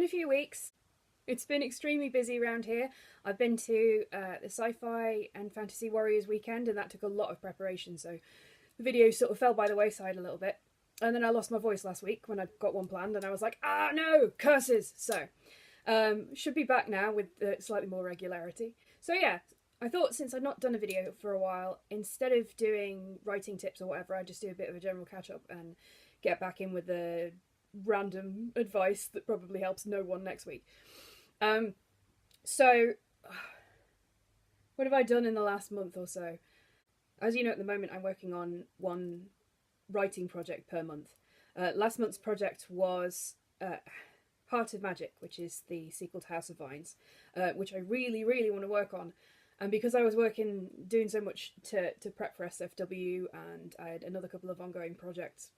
a few weeks. It's been extremely busy around here. I've been to the Sci-Fi and Fantasy Warriors weekend, and that took a lot of preparation, so the video sort of fell by the wayside a little bit. And then I lost my voice last week when I got one planned, and I was like, ah, no, curses! So, should be back now with slightly more regularity. So yeah, I thought since I'd not done a video for a while, instead of doing writing tips or whatever, I'd just do a bit of a general catch-up and get back in with the random advice that probably helps no one next week. So, what have I done in the last month or so? As you know, at the moment I'm working on one writing project per month. Last month's project was Heart of Magic, which is the sequel to House of Vines, which I really, really want to work on. And because I was doing so much to prep for SFW, and I had another couple of ongoing projects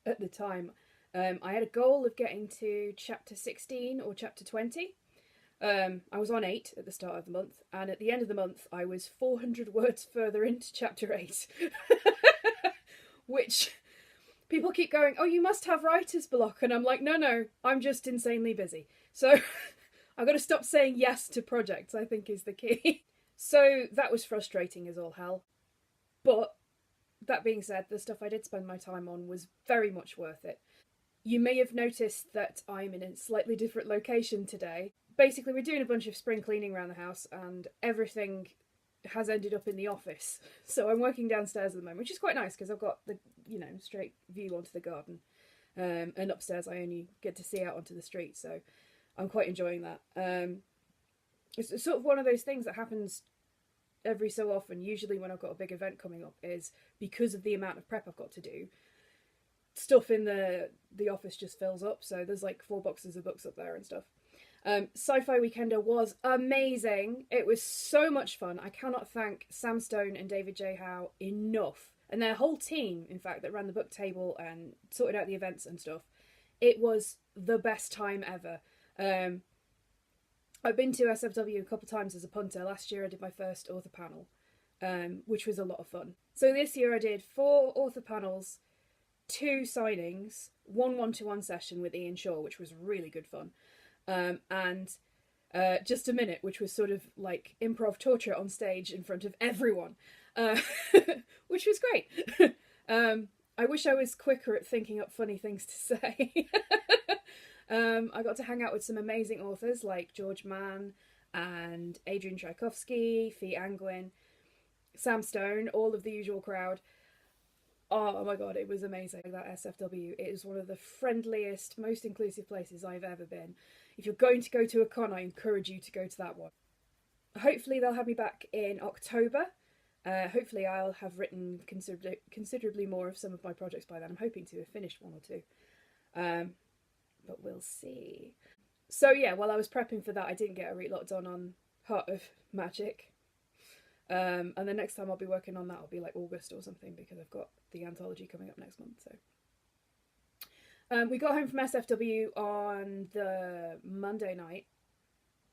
at the time, I had a goal of getting to chapter 16 or chapter 20. I was on 8 at the start of the month, and at the end of the month I was 400 words further into chapter 8. Which people keep going, oh, you must have writer's block, and I'm like, no, I'm just insanely busy. So I've got to stop saying yes to projects, I think is the key. So that was frustrating as all hell. But that being said, the stuff I did spend my time on was very much worth it. You may have noticed that I'm in a slightly different location today. Basically, we're doing a bunch of spring cleaning around the house, and everything has ended up in the office. So I'm working downstairs at the moment, which is quite nice because I've got the, straight view onto the garden. And upstairs I only get to see out onto the street, so I'm quite enjoying that. It's sort of one of those things that happens every so often, usually when I've got a big event coming up, is because of the amount of prep I've got to do, stuff in the office just fills up. So there's like 4 boxes of books up there and stuff. Sci-Fi Weekender was amazing. It was so much fun. I cannot thank Sam Stone and David J. Howe enough, and their whole team, in fact, that ran the book table and sorted out the events and stuff. It was the best time ever. I've been to SFW a couple of times as a punter. Last year I did my first author panel, which was a lot of fun. So this year I did 4 author panels, 2 signings, 1 one-to-one session with Ian Shaw, which was really good fun. And Just a Minute, which was sort of like improv torture on stage in front of everyone, which was great. I wish I was quicker at thinking up funny things to say. I got to hang out with some amazing authors like George Mann and Adrian Tchaikovsky, Fee Angwin, Sam Stone, all of the usual crowd. Oh my god, it was amazing. That SFW, it is one of the friendliest, most inclusive places I've ever been. If you're going to go to a con, I encourage you to go to that one. Hopefully they'll have me back in October. Hopefully I'll have written considerably more of some of my projects by then. I'm hoping to have finished 1 or 2. But we'll see. So yeah, while I was prepping for that, I didn't get a lot done on Heart of Magic. And the next time I'll be working on that will be like August or something, because I've got the anthology coming up next month. So we got home from SFW on the Monday night,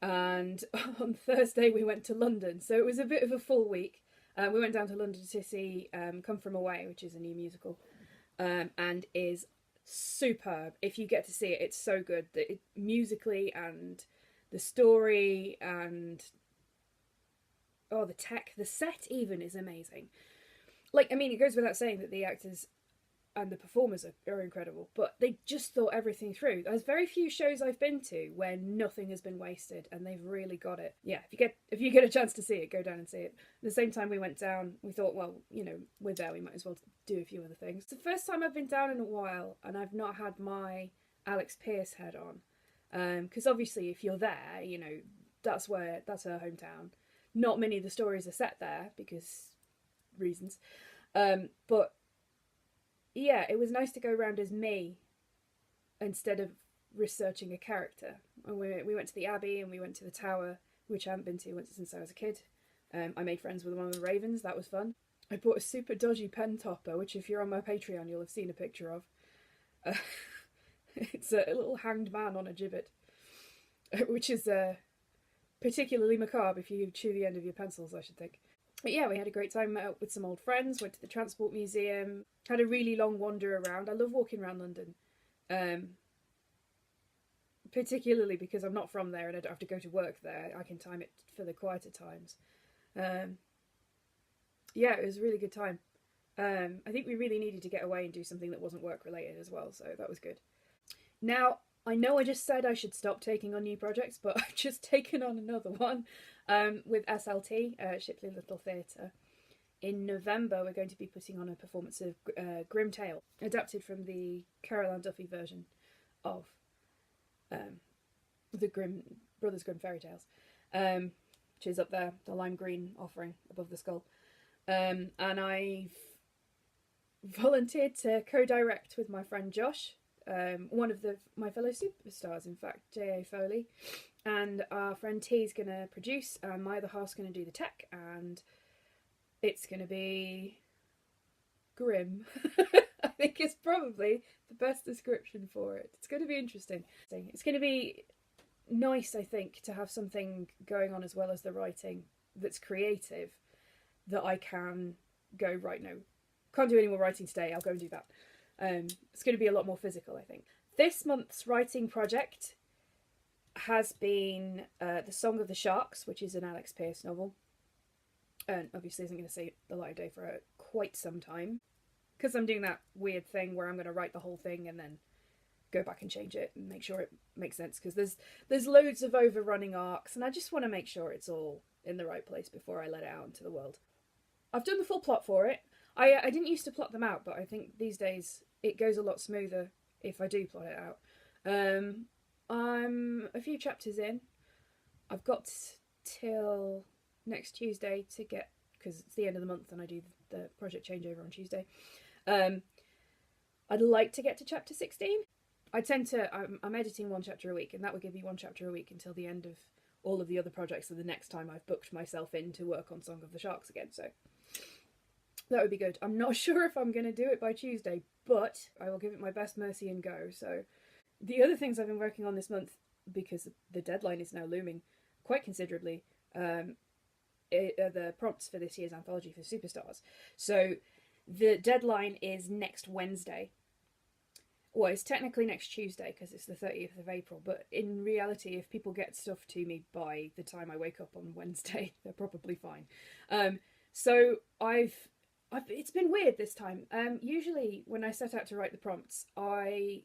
and on Thursday we went to London. So it was a bit of a full week. We went down to London to see Come From Away, which is a new musical, and is superb. If you get to see it, it's so good. Musically, and the story, and the tech, the set even is amazing. It goes without saying that the actors and the performers are incredible, but they just thought everything through. There's very few shows I've been to where nothing has been wasted, and they've really got it. Yeah, if you get a chance to see it, go down and see it. At the same time we went down, we thought, well, we're there, we might as well do a few other things. It's the first time I've been down in a while, and I've not had my Alex Pierce head on. Because obviously if you're there, that's her hometown. Not many of the stories are set there because reasons. But yeah, it was nice to go around as me instead of researching a character. We went to the Abbey and we went to the Tower, which I haven't been to since I was a kid. I made friends with one of the Ravens. That was fun. I bought a super dodgy pen topper, which if you're on my Patreon you'll have seen a picture of. It's a little hanged man on a gibbet, which is particularly macabre if you chew the end of your pencils, I should think. But yeah, we had a great time, met up with some old friends, went to the Transport Museum, had a really long wander around. I love walking around London. particularly because I'm not from there and I don't have to go to work there. I can time it for the quieter times. Yeah, it was a really good time. I think we really needed to get away and do something that wasn't work related as well, so that was good. Now, I know I just said I should stop taking on new projects, but I've just taken on another one with SLT, Shipley Little Theatre. In November, we're going to be putting on a performance of Grim Tale, adapted from the Carol Ann Duffy version of the Brothers Grimm fairy tales, which is up there, the lime green offering above the skull. And I've volunteered to co-direct with my friend Josh, one of my fellow superstars, in fact, J.A. Foley, and our friend T's going to produce, and my other half's going to do the tech, and it's going to be grim. I think it's probably the best description for it. It's going to be interesting. It's going to be nice, I think, to have something going on as well as the writing that's creative, that I can go, right, no, can't do any more writing today, I'll go and do that. It's going to be a lot more physical, I think. This month's writing project has been The Song of the Sharks, which is an Alex Pearce novel. And obviously isn't going to see the light of day for quite some time, because I'm doing that weird thing where I'm going to write the whole thing and then go back and change it and make sure it makes sense, because there's loads of overrunning arcs and I just want to make sure it's all in the right place before I let it out into the world. I've done the full plot for it. I didn't used to plot them out, but I think these days it goes a lot smoother if I do plot it out. I'm a few chapters in. I've got till next Tuesday to get, because it's the end of the month and I do the project changeover on Tuesday. I'd like to get to chapter 16. I'm editing one chapter a week, and that would give me one chapter a week until the end of all of the other projects, so the next time I've booked myself in to work on Song of the Sharks again, so that would be good. I'm not sure if I'm going to do it by Tuesday, but I will give it my best mercy and go. So the other things I've been working on this month, because the deadline is now looming quite considerably, are the prompts for this year's anthology for Superstars. So the deadline is next Wednesday. Well, it's technically next Tuesday because it's the 30th of April, but in reality, if people get stuff to me by the time I wake up on Wednesday, they're probably fine. So it's been weird this time. Usually when I set out to write the prompts, I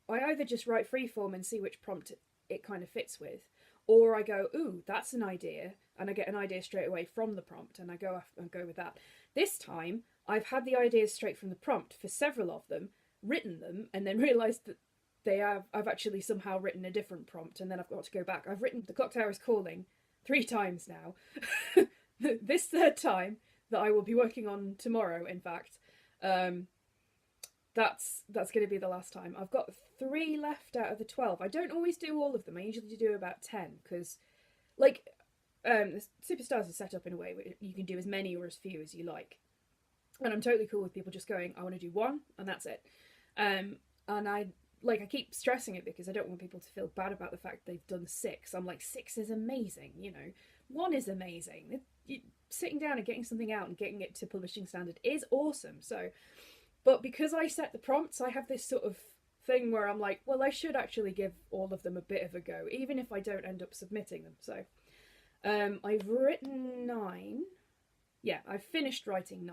either just write freeform and see which prompt it kind of fits with, or I go, ooh, that's an idea, and I get an idea straight away from the prompt, and I go with that. This time, I've had the ideas straight from the prompt for several of them, written them, and then realised that I've actually somehow written a different prompt, and then I've got to go back. I've written The Clock Tower is Calling 3 times now. This third time, that I will be working on tomorrow, in fact, that's going to be the last time. I've got 3 left out of the 12. I don't always do all of them. I usually do about 10, because, like, the Superstars is set up in a way where you can do as many or as few as you like. And I'm totally cool with people just going, I want to do 1, and that's it. And I keep stressing it because I don't want people to feel bad about the fact they've done 6. I'm like, 6 is amazing, 1 is amazing. Sitting down and getting something out and getting it to publishing standard is awesome. So, but because I set the prompts, I have this sort of thing where I'm like, well, I should actually give all of them a bit of a go, even if I don't end up submitting them. So, I've written 9. Yeah, I've finished writing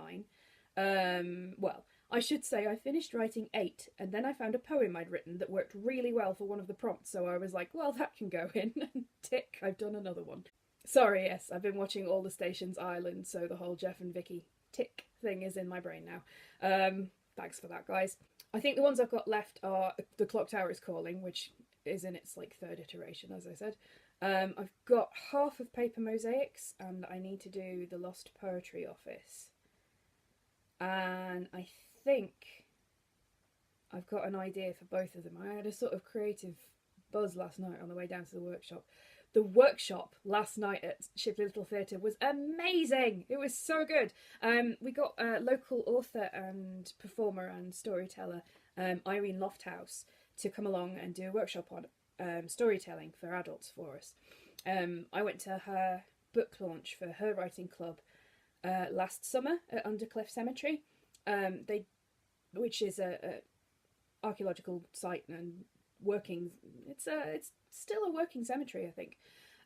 9. Well, I should say I finished writing 8, and then I found a poem I'd written that worked really well for one of the prompts, so I was like, well, that can go in, and tick, I've done another one. Sorry, yes, I've been watching All the Stations Ireland, so the whole Jeff and Vicky tick thing is in my brain now. Thanks for that, guys. I think the ones I've got left are The Clock Tower is Calling, which is in its 3rd iteration, as I said. I've got half of Paper Mosaics, and I need to do The Lost Poetry Office. And I think I've got an idea for both of them. I had a sort of creative buzz last night on the way down to the workshop. The workshop last night at Shipley Little Theatre was amazing. It was so good. We got a local author and performer and storyteller, Irene Lofthouse, to come along and do a workshop on storytelling for adults for us. I went to her book launch for her writing club last summer at Undercliff Cemetery, which is a archaeological site and working. It's still a working cemetery, I think.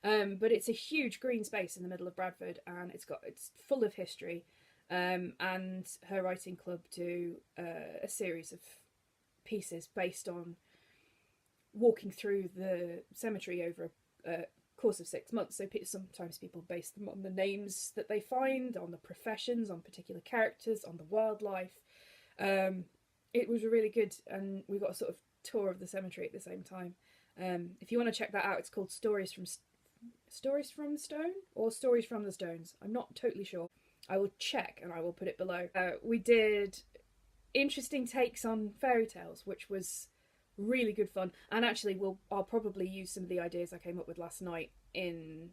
But it's a huge green space in the middle of Bradford, and it's full of history. And her writing club do a series of pieces based on walking through the cemetery over a course of 6 months. So sometimes people base them on the names that they find, on the professions, on particular characters, on the wildlife. It was really good, and we got a sort of tour of the cemetery at the same time. If you want to check that out, it's called Stories from Stone or Stories from the Stones. I'm not totally sure. I will check and I will put it below. We did interesting takes on fairy tales, which was really good fun. And actually, I'll probably use some of the ideas I came up with last night in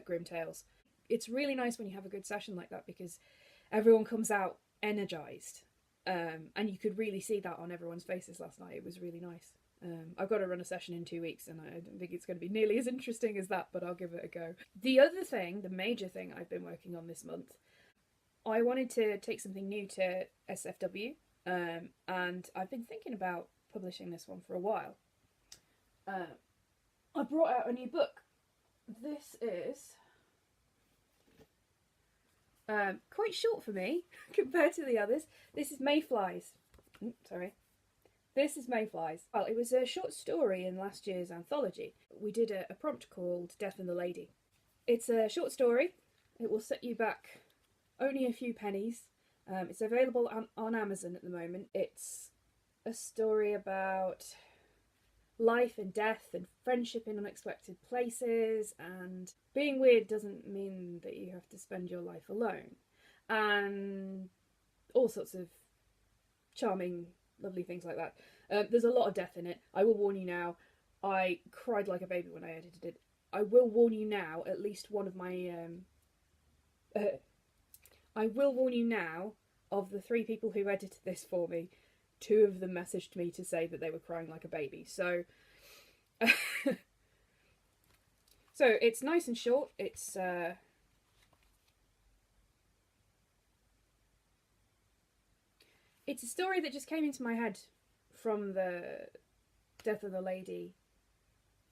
Grim Tales. It's really nice when you have a good session like that, because everyone comes out energized. And you could really see that on everyone's faces last night. It was really nice. I've got to run a session in 2 weeks, and I don't think it's going to be nearly as interesting as that, but I'll give it a go. The other thing, the major thing I've been working on this month, I wanted to take something new to SFW, and I've been thinking about publishing this one for a while. I brought out a new book. This is quite short for me compared to the others. This is Mayflies. This is Mayflies. Well, it was a short story in last year's anthology. We did a prompt called Death and the Lady. It's a short story. It will set you back only a few pennies. It's available on Amazon at the moment. It's a story about life and death and friendship in unexpected places, and being weird doesn't mean that you have to spend your life alone, and all sorts of charming, lovely things like that. There's a lot of death in it. I will warn you now, I cried like a baby when I edited it. I will warn you now, at least one of my I will warn you now, of the 3 people who edited this for me, 2 of them messaged me to say that they were crying like a baby. So, so it's nice and short. It's a story that just came into my head from the Death of the Lady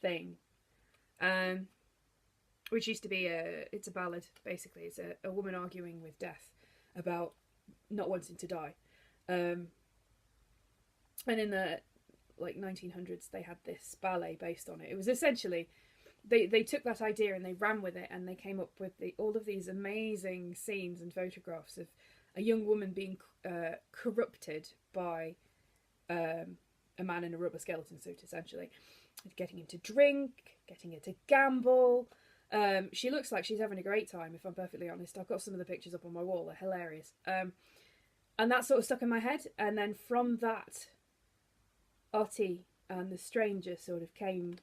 thing, which used to be it's a ballad, basically. It's a woman arguing with death about not wanting to die. And in the 1900s, they had this ballet based on it. It was essentially, they took that idea and they ran with it, and they came up with all of these amazing scenes and photographs of a young woman being corrupted by a man in a rubber skeleton suit, essentially. Getting him to drink, getting her to gamble. She looks like she's having a great time, if I'm perfectly honest. I've got some of the pictures up on my wall. They're hilarious. And that sort of stuck in my head. And then from that, Otti and the stranger sort of came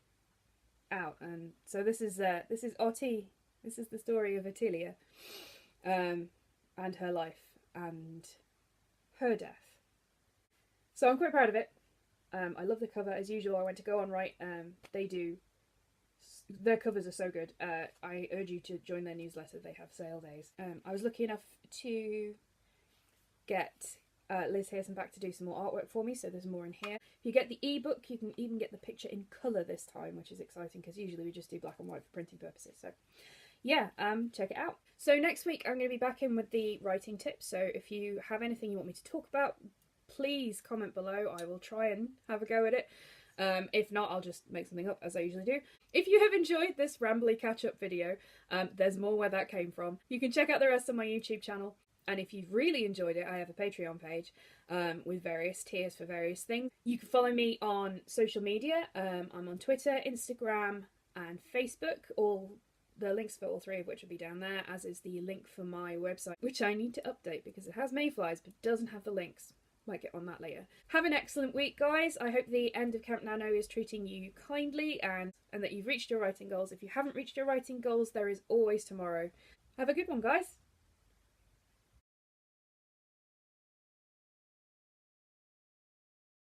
out. And so this is Otti. This is the story of Attilia, and her life and her death. So I'm quite proud of it. I love the cover. As usual, I went to Go On Right. Their covers are so good. I urge you to join their newsletter. They have sale days. I was lucky enough to get Liz Hearson back to do some more artwork for me, so there's more in here. If you get the ebook, you can even get the picture in colour this time, which is exciting because usually we just do black and white for printing purposes. So yeah, check it out. So next week I'm going to be back in with the writing tips. So if you have anything you want me to talk about, please comment below. I will try and have a go at it. If not, I'll just make something up, as I usually do. If you have enjoyed this rambly catch-up video, there's more where that came from. You can check out the rest on my YouTube channel. And if you've really enjoyed it, I have a Patreon page with various tiers for various things. You can follow me on social media. I'm on Twitter, Instagram, and Facebook. All the links for all 3 of which will be down there, as is the link for my website, which I need to update because it has Mayflies but doesn't have the links. Might get on that later. Have an excellent week, guys. I hope the end of Camp Nano is treating you kindly and that you've reached your writing goals. If you haven't reached your writing goals, there is always tomorrow. Have a good one, guys.